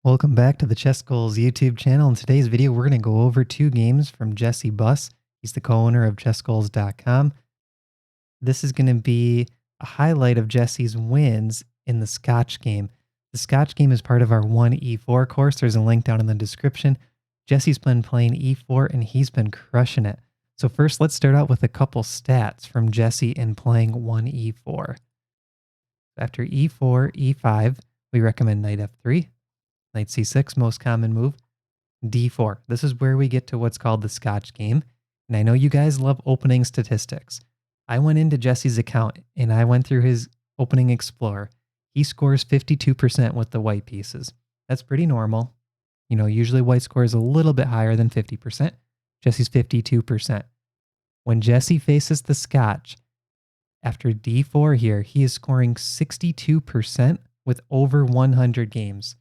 Welcome back to the ChessGoals YouTube channel. In today's video, we're going to go over two games from Jesse Buss. He's the co-owner of ChessGoals.com. This is going to be a highlight of Jesse's wins in the Scotch game. The Scotch game is part of our 1E4 course. There's a link down in the description. Jesse's been playing E4 and he's been crushing it. So first, let's start out with a couple stats from Jesse in playing 1E4. After E4, E5, we recommend knight F3. Knight c6, most common move. d4. This is where we get to what's called the Scotch game. And I know you guys love opening statistics. I went into Jesse's account and I went through his opening explorer. He scores 52% with the white pieces. That's pretty normal. You know, usually white scores a little bit higher than 50%. Jesse's 52%. When Jesse faces the Scotch, after d4 here, he is scoring 62% with over 100 games.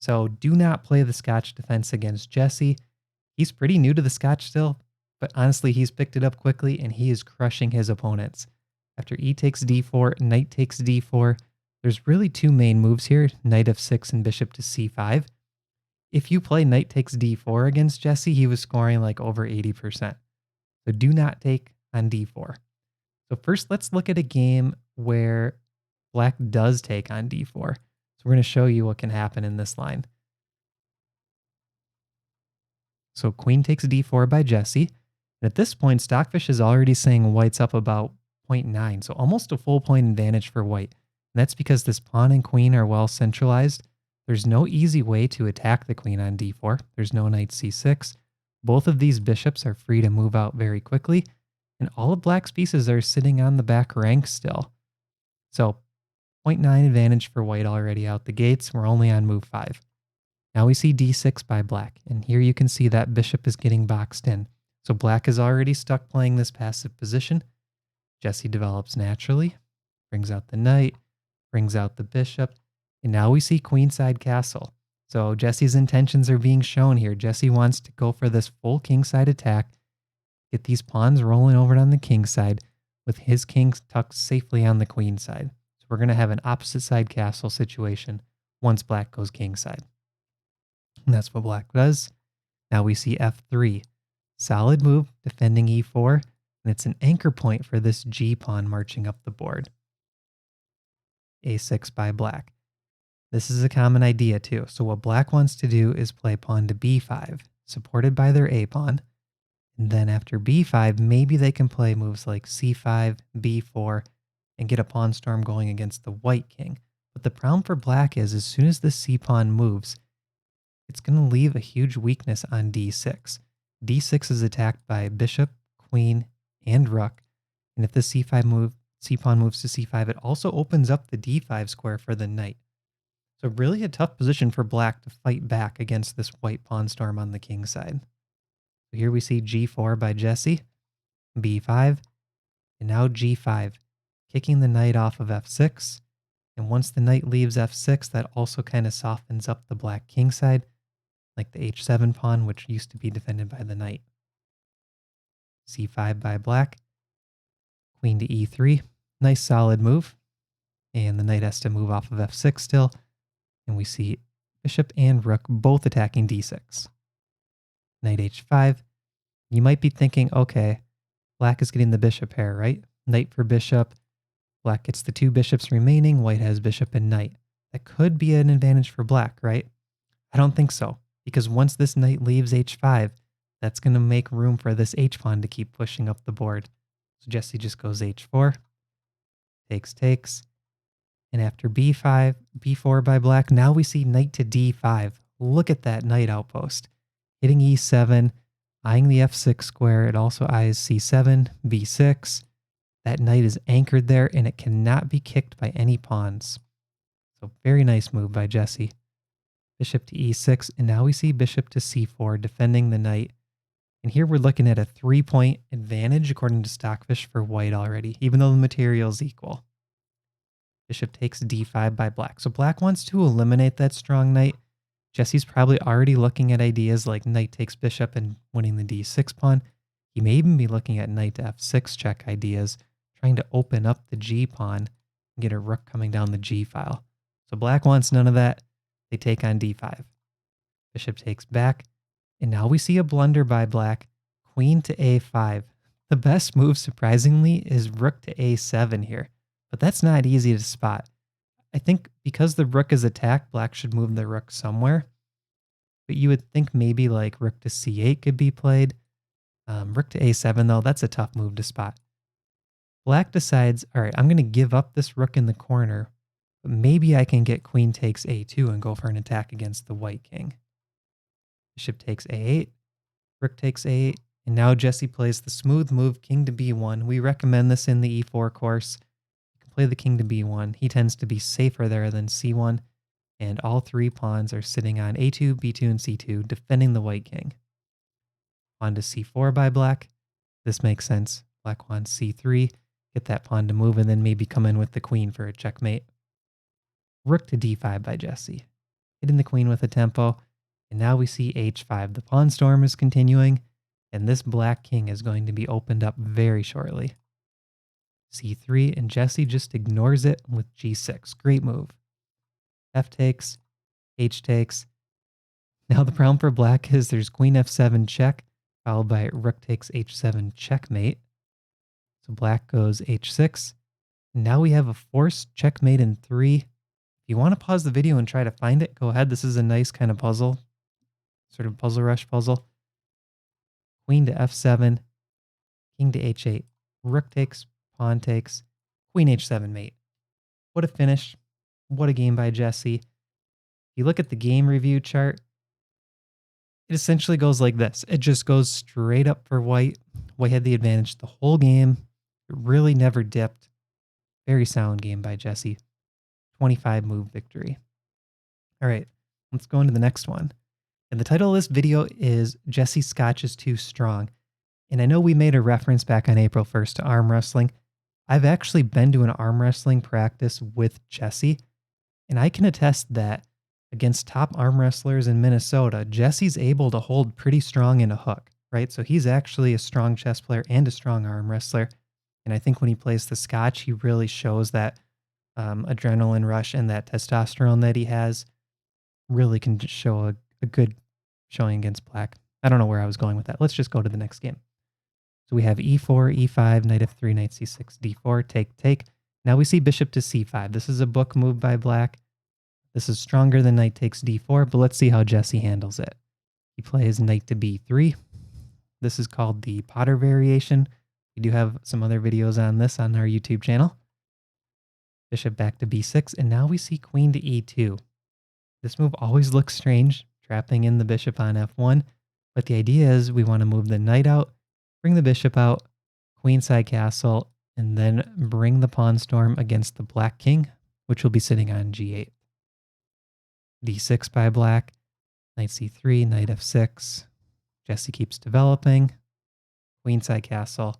So do not play the Scotch defense against Jesse. He's pretty new to the Scotch still, but honestly, he's picked it up quickly and he is crushing his opponents. After e takes d4, knight takes d4, there's really two main moves here, knight f6 and bishop to c5. If you play knight takes d4 against Jesse, he was scoring like over 80%. So do not take on d4. So first, let's look at a game where black does take on d4. So we're going to show you what can happen in this line. So queen takes d4 by Jesse. And at this point, Stockfish is already saying white's up about 0.9, so almost a full point advantage for white. And that's because this pawn and queen are well centralized. There's no easy way to attack the queen on d4. There's no knight c6. Both of these bishops are free to move out very quickly. And all of black's pieces are sitting on the back rank still. So 0.9 advantage for white already out the gates. We're only on move 5. Now we see d6 by black, and here you can see that bishop is getting boxed in. So black is already stuck playing this passive position. Jesse develops naturally, brings out the knight, brings out the bishop, and now we see queenside castle. So Jesse's intentions are being shown here. Jesse wants to go for this full kingside attack, get these pawns rolling over on the king side, with his king tucked safely on the queen side. We're going to have an opposite side castle situation once black goes king side. And that's what black does. Now we see f3. Solid move, defending e4, and it's an anchor point for this g pawn marching up the board. a6 by black. This is a common idea too. So what black wants to do is play pawn to b5, supported by their a pawn. And then after b5, maybe they can play moves like c5, b4, and get a pawn storm going against the white king. But the problem for black is as soon as the c-pawn moves, it's going to leave a huge weakness on d6. d6 is attacked by bishop, queen, and rook. And if the c-pawn moves to c5, it also opens up the d5 square for the knight. So really a tough position for black to fight back against this white pawn storm on the king side. So here we see g4 by Jesse, b5, and now g5. Kicking the knight off of f6, and once the knight leaves f6, that also kind of softens up the black king side, like the h7 pawn, which used to be defended by the knight. c5 by black, queen to e3, nice solid move, and the knight has to move off of f6 still, and we see bishop and rook both attacking d6. Knight h5, you might be thinking, okay, black is getting the bishop pair, right? Knight for bishop, black gets the two bishops remaining, white has bishop and knight. That could be an advantage for black, right? I don't think so, because once this knight leaves h5, that's going to make room for this h-pawn to keep pushing up the board. So Jesse just goes h4, takes, and after b5, b4 by black, now we see knight to d5. Look at that knight outpost. Hitting e7, eyeing the f6 square, it also eyes c7, b6, that knight is anchored there, and it cannot be kicked by any pawns. So very nice move by Jesse. Bishop to e6, and now we see bishop to c4, defending the knight. And here we're looking at a 3-point advantage, according to Stockfish, for white already, even though the material is equal. Bishop takes d5 by black. So black wants to eliminate that strong knight. Jesse's probably already looking at ideas like knight takes bishop and winning the d6 pawn. He may even be looking at knight to f6 check ideas, trying to open up the g-pawn and get a rook coming down the g-file. So black wants none of that. They take on d5. Bishop takes back. And now we see a blunder by black. Queen to a5. The best move, surprisingly, is rook to a7 here. But that's not easy to spot. I think because the rook is attacked, black should move the rook somewhere. But you would think maybe like rook to c8 could be played. Rook to a7, though, that's a tough move to spot. Black decides, all right, I'm going to give up this rook in the corner, but maybe I can get queen takes a2 and go for an attack against the white king. Bishop takes a8, rook takes a8, and now Jesse plays the smooth move, king to b1. We recommend this in the e4 course. You can play the king to b1. He tends to be safer there than c1, and all three pawns are sitting on a2, b2, and c2, defending the white king. Pawn to c4 by black. This makes sense. Black wants c3, get that pawn to move, and then maybe come in with the queen for a checkmate. Rook to d5 by Jesse, hitting the queen with a tempo. And now we see h5. The pawn storm is continuing, and this black king is going to be opened up very shortly. c3, and Jesse just ignores it with g6. Great move. F takes, h takes. Now the problem for black is there's queen f7 check, followed by rook takes h7 checkmate. So black goes h6. And now we have a forced checkmate in 3. If you want to pause the video and try to find it, go ahead. This is a nice kind of puzzle. Sort of puzzle rush puzzle. Queen to f7, king to h8, rook takes, pawn takes, queen h7 mate. What a finish. What a game by Jesse. If you look at the game review chart, it essentially goes like this. It just goes straight up for white. White had the advantage the whole game. It really never dipped. Very sound game by Jesse. 25 move victory. All right, let's go into the next one. And the title of this video is Jesse Scotch is Too Strong. And I know we made a reference back on April 1st to arm wrestling. I've actually been to an arm wrestling practice with Jesse, and I can attest that against top arm wrestlers in Minnesota, Jesse's able to hold pretty strong in a hook, right? So he's actually a strong chess player and a strong arm wrestler. And I think when he plays the Scotch, he really shows that adrenaline rush and that testosterone that he has. Really can show a good showing against black. I don't know where I was going with that. Let's just go to the next game. So we have e4, e5, knight f3, knight c6, d4, take, take. Now we see bishop to c5. This is a book move by black. This is stronger than knight takes d4, but let's see how Jesse handles it. He plays knight to b3. This is called the Potter variation. We do have some other videos on this on our YouTube channel. Bishop back to b6, and now we see queen to e2. This move always looks strange, trapping in the bishop on f1, but the idea is we want to move the knight out, bring the bishop out, queenside castle, and then bring the pawn storm against the black king, which will be sitting on g8. d6 by black, knight c3, knight f6. Jesse keeps developing. Queenside castle,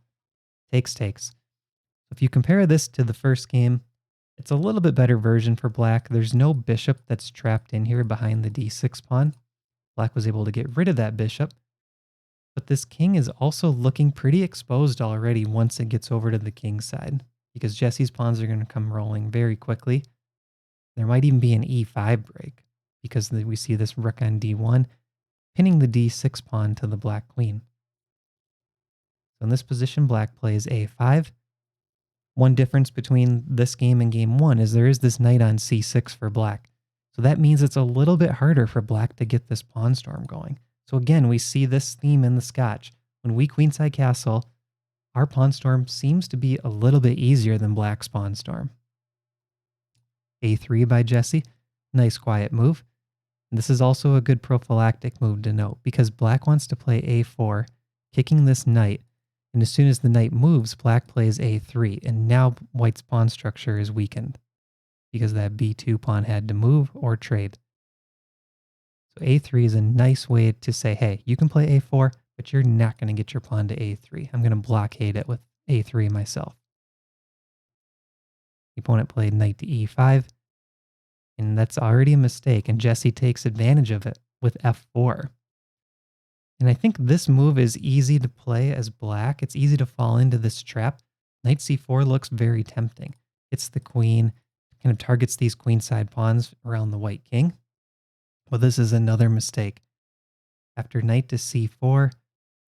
takes, takes. So if you compare this to the first game, it's a little bit better version for black. There's no bishop that's trapped in here behind the d6 pawn. Black was able to get rid of that bishop. But this king is also looking pretty exposed already once it gets over to the king's side, because Jesse's pawns are going to come rolling very quickly. There might even be an e5 break, because we see this rook on d1, pinning the d6 pawn to the black queen. So in this position, black plays a5. One difference between this game and game one is there is this knight on c6 for black. So that means it's a little bit harder for black to get this pawn storm going. So again, we see this theme in the Scotch. When we queenside castle, our pawn storm seems to be a little bit easier than black's pawn storm. a3 by Jesse. Nice quiet move. And this is also a good prophylactic move to note because black wants to play a4, kicking this knight. And as soon as the knight moves, black plays a3, and now white's pawn structure is weakened because that b2 pawn had to move or trade. So a3 is a nice way to say, hey, you can play a4, but you're not going to get your pawn to a3. I'm going to blockade it with a3 myself. The opponent played knight to e5, and that's already a mistake, and Jesse takes advantage of it with f4. And I think this move is easy to play as black. It's easy to fall into this trap. Knight c4 looks very tempting. It's the queen, kind of targets these queenside pawns around the white king. Well, this is another mistake. After knight to c4,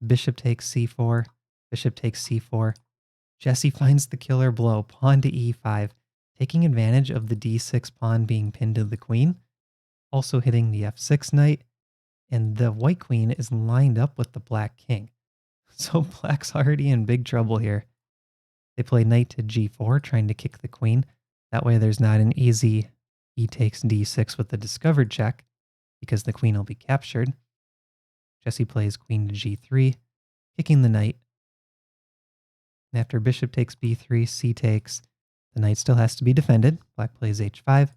bishop takes c4, bishop takes c4. Jesse finds the killer blow, pawn to e5, taking advantage of the d6 pawn being pinned to the queen, also hitting the f6 knight, and the white queen is lined up with the black king. So black's already in big trouble here. They play knight to g4, trying to kick the queen. That way there's not an easy e takes d6 with the discovered check, because the queen will be captured. Jesse plays queen to g3, kicking the knight. And after bishop takes b3, c takes, the knight still has to be defended. Black plays h5,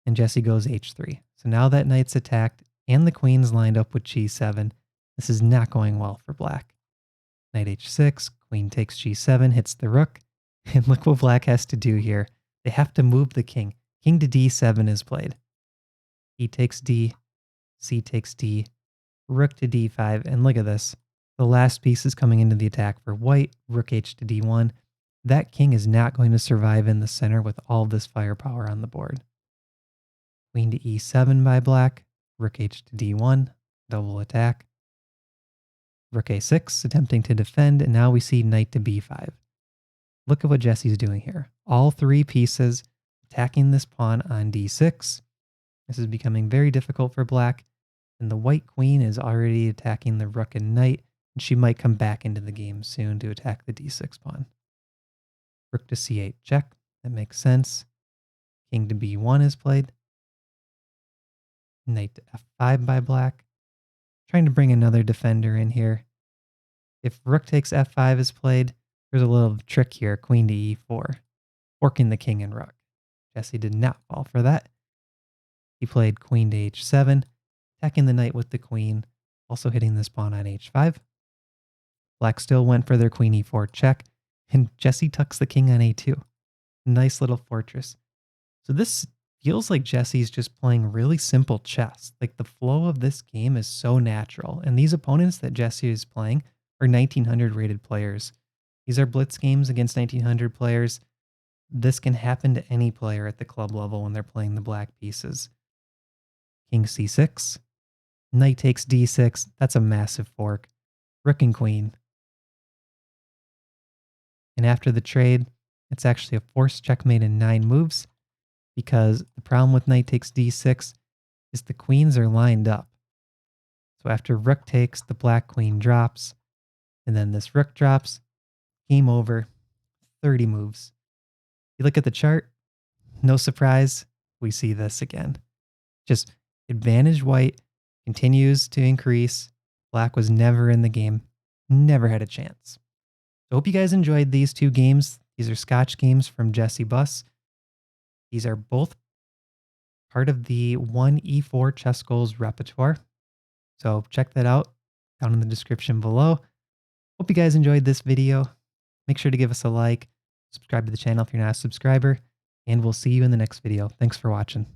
and Jesse goes h3. So now that knight's attacked, and the queen's lined up with g7. This is not going well for black. Knight h6, queen takes g7, hits the rook, and look what black has to do here. They have to move the king. King to d7 is played. E takes d, c takes d, rook to d5, and look at this. The last piece is coming into the attack for white, rook h to d1. That king is not going to survive in the center with all this firepower on the board. Queen to e7 by black, rook h to d1, double attack. Rook a6, attempting to defend, and now we see knight to b5. Look at what Jesse's doing here. All three pieces attacking this pawn on d6. This is becoming very difficult for black, and the white queen is already attacking the rook and knight, and she might come back into the game soon to attack the d6 pawn. Rook to c8 check, that makes sense. King to b1 is played. Knight to f5 by black. Trying to bring another defender in here. If rook takes f5 is played, there's a little trick here, queen to e4, forking the king and rook. Jesse did not fall for that. He played queen to h7, attacking the knight with the queen, also hitting this pawn on h5. Black still went for their queen e4 check, and Jesse tucks the king on a2. Nice little fortress. So this feels like Jesse's just playing really simple chess. Like the flow of this game is so natural, and these opponents that Jesse is playing are 1900 rated players. These are blitz games against 1900 players. This can happen to any player at the club level when they're playing the black pieces. King c6. Knight takes d6. That's a massive fork. Rook and queen. And after the trade, it's actually a forced checkmate in 9 moves, because the problem with knight takes d6 is the queens are lined up. So after rook takes, the black queen drops, and then this rook drops. Game over. 30 moves. You look at the chart, no surprise, we see this again. Just advantage white continues to increase. Black was never in the game, never had a chance. So hope you guys enjoyed these 2 games. These are Scotch games from Jesse Buss. These are both part of the 1E4 ChessGoals repertoire. So check that out down in the description below. Hope you guys enjoyed this video. Make sure to give us a like, subscribe to the channel if you're not a subscriber, and we'll see you in the next video. Thanks for watching.